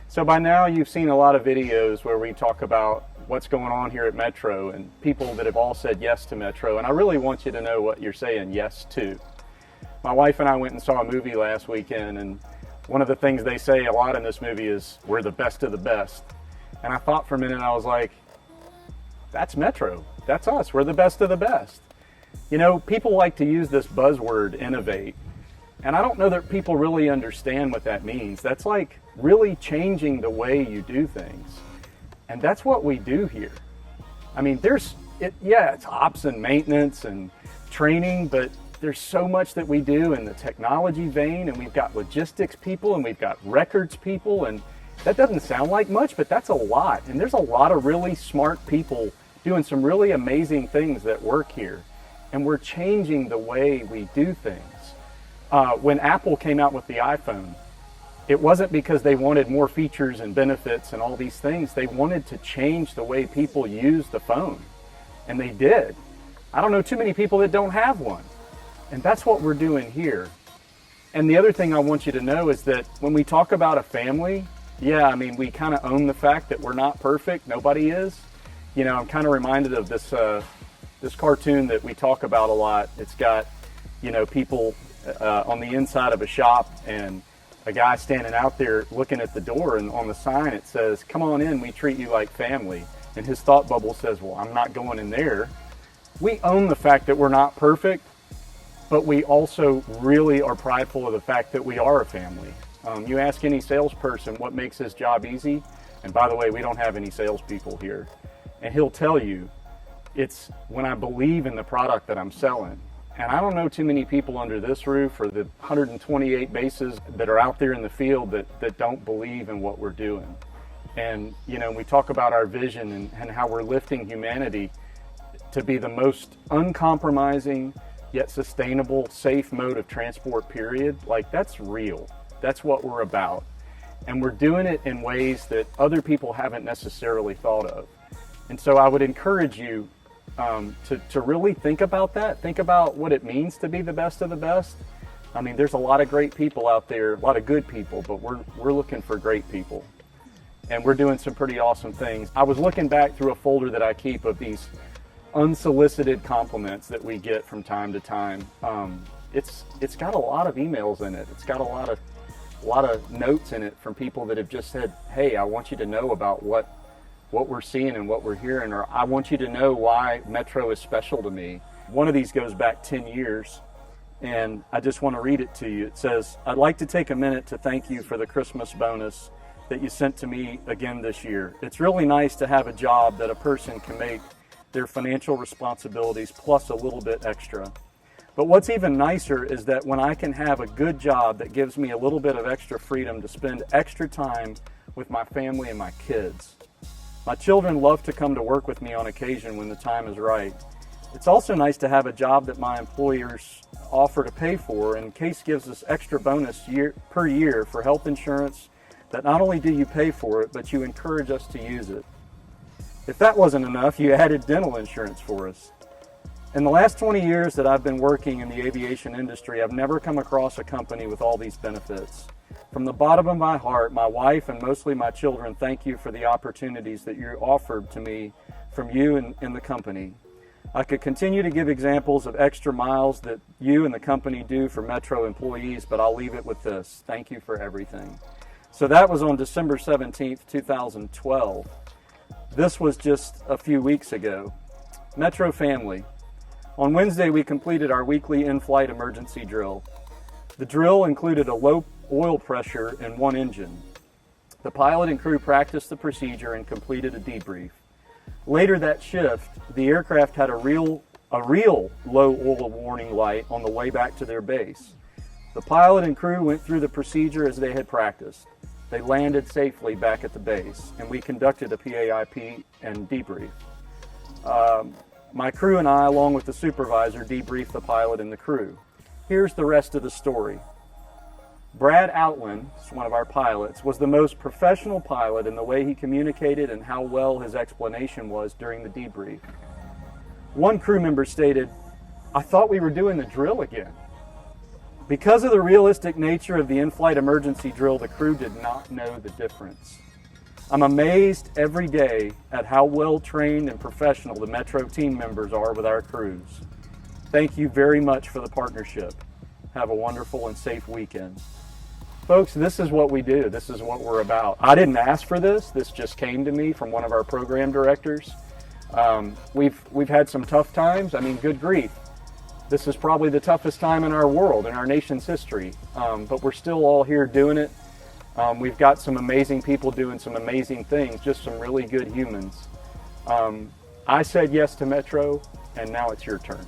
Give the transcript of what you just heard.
So by now you've seen a lot of videos where we talk about what's going on here at Metro and people that have all said yes to Metro, and I really want you to know what you're saying yes to. My wife and I went and saw a movie last weekend, and one of the things they say a lot in this movie is, we're the best of the best. And I thought for a minute, and I was like, that's Metro. That's us. We're the best of the best. You know, people like to use this buzzword, innovate. And I don't know that people really understand what that means. That's like really changing the way you do things. And that's what we do here. I mean, it's ops and maintenance and training, but there's so much that we do in the technology vein, and we've got logistics people and we've got records people, and that doesn't sound like much, but that's a lot. And there's a lot of really smart people doing some really amazing things that work here. And we're changing the way we do things. When Apple came out with the iPhone, it wasn't because they wanted more features and benefits and all these things. They wanted to change the way people use the phone. And they did. I don't know too many people that don't have one. And that's what we're doing here. And the other thing I want you to know is that when we talk about a family, yeah, I mean, we kind of own the fact that we're not perfect. Nobody is. You know, I'm kind of reminded of this cartoon that we talk about a lot. It's got, you know, people on the inside of a shop and a guy standing out there looking at the door, and on the sign it says, "Come on in, we treat you like family." And his thought bubble says, well, I'm not going in there. We own the fact that we're not perfect, but we also really are prideful of the fact that we are a family. You ask any salesperson what makes his job easy, and by the way, we don't have any salespeople here, and he'll tell you, it's when I believe in the product that I'm selling. And I don't know too many people under this roof or the 128 bases that are out there in the field that don't believe in what we're doing. And, you know, we talk about our vision and how we're lifting humanity to be the most uncompromising yet sustainable, safe mode of transport, period. Like, that's real. That's what we're about. And we're doing it in ways that other people haven't necessarily thought of. And so I would encourage you to really think about that. Think about what it means to be the best of the best. I mean, there's a lot of great people out there, a lot of good people, but we're looking for great people. And we're doing some pretty awesome things. I was looking back through a folder that I keep of these unsolicited compliments that we get from time to time. It's got a lot of emails in it. It's got a lot of notes in it from people that have just said, hey, I want you to know about what we're seeing and what we're hearing, or I want you to know why Metro is special to me. One of these goes back 10 years, and I just want to read it to you. It says, I'd like to take a minute to thank you for the Christmas bonus that you sent to me again this year. It's really nice to have a job that a person can make their financial responsibilities plus a little bit extra. But what's even nicer is that when I can have a good job that gives me a little bit of extra freedom to spend extra time with my family and my kids. My children love to come to work with me on occasion when the time is right. It's also nice to have a job that my employers offer to pay for, and Case gives us extra bonus per year for health insurance that not only do you pay for it, but you encourage us to use it. If that wasn't enough, you added dental insurance for us. In the last 20 years that I've been working in the aviation industry, I've never come across a company with all these benefits. From the bottom of my heart, my wife and mostly my children thank you for the opportunities that you offered to me from you and the company. I could continue to give examples of extra miles that you and the company do for Metro employees, but I'll leave it with this. Thank you for everything. So that was on December 17th, 2012. This was just a few weeks ago. Metro family. On Wednesday, we completed our weekly in-flight emergency drill. The drill included a low oil pressure in one engine. The pilot and crew practiced the procedure and completed a debrief. Later that shift, the aircraft had a real low oil warning light on the way back to their base. The pilot and crew went through the procedure as they had practiced. They landed safely back at the base, and we conducted a PAIP and debrief. My crew and I, along with the supervisor, debriefed the pilot and the crew. Here's the rest of the story. Brad Outland, one of our pilots, was the most professional pilot in the way he communicated and how well his explanation was during the debrief. One crew member stated, "I thought we were doing the drill again." Because of the realistic nature of the in-flight emergency drill, the crew did not know the difference. I'm amazed every day at how well trained and professional the Metro team members are with our crews. Thank you very much for the partnership. Have a wonderful and safe weekend. Folks, this is what we do. This is what we're about. I didn't ask for this. This just came to me from one of our program directors. We've had some tough times. I mean, good grief. This is probably the toughest time in our world, in our nation's history. But we're still all here doing it. We've got some amazing people doing some amazing things, just some really good humans. I said yes to Metro, and now it's your turn.